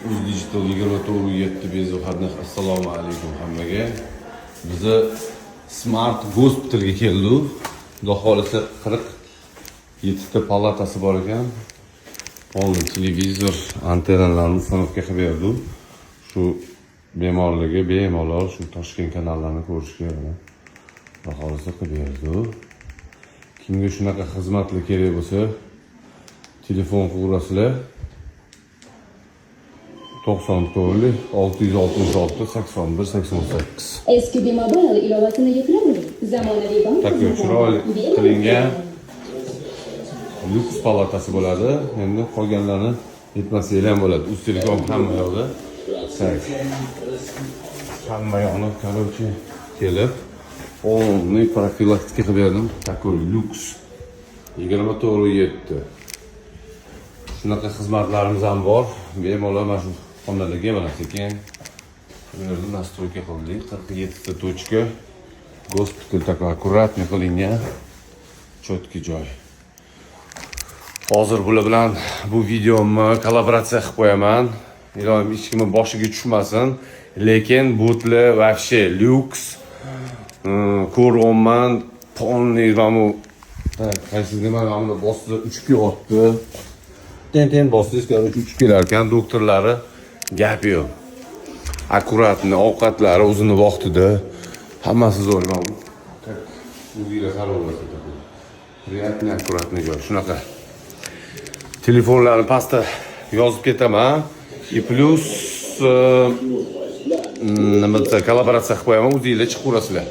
Digital 24/7 bezovxatni assalomu alaykum hammaga. Bizni Smart Hospitalga keldik. Xudo xolisa 47 ta palatasi bor ekan. Polni televizor, antennalarni uстановка qilib berdik. Shu bemorlarga bemalol shu Toshkent kanallarni ko'rishga Xudo xolisa qilib berdik. Kimga shunaqa xizmatlar kerak bo'lsa, telefon qilasizlar. 94 666 81 88. SQB Mobile ilovasini yuklang. Zamonaviy bank Takyo chiroyli qilingan lyuks palatasi bo'ladi. Endi qolganlarni yetmasa ham bo'ladi. Ustilikon hamma yoqda. Hamma yoqni korоче kelib, uni profilaktika qilib berdim. Takyo lyuks 24/7. Shunaqa xizmatlarimiz ham bor. Bemalol mana shu xonalarga mana sekin ularni настройка qildik. 47 ta точка. Gospital такой аккуратный qilingan. Cho'tki joy. Hozir bular bilan bu videomni kollaboratsiya qilib qo'yaman. Iloyim hech kimning boshiga tushmasin. Lekin butlar вообще lyuks. Ko'rolman, polniy vamu. Qaysi nima namni bosdi, uchib yotdi. Ten bosdiz uchib kelar ekan, doktorlari gap yo'q. Akkuratni ovqatlari o'zini vaqtida hammasi zo'r. Uyga qarorlasa tabii. Приятный аккуратный joy. Shunaqa. Telefonlarni pastda yozib ketaman. И plus nima desa kollaboratsiya qilib qo'yaman, o'zingizlar chiqib ko'rasizlar.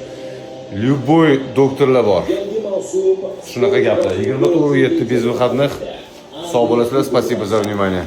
Любой doktorlar bor. Shunaqa gaplar. 24/7 bezovxatni sog' bo'lasizlar. Спасибо за внимание.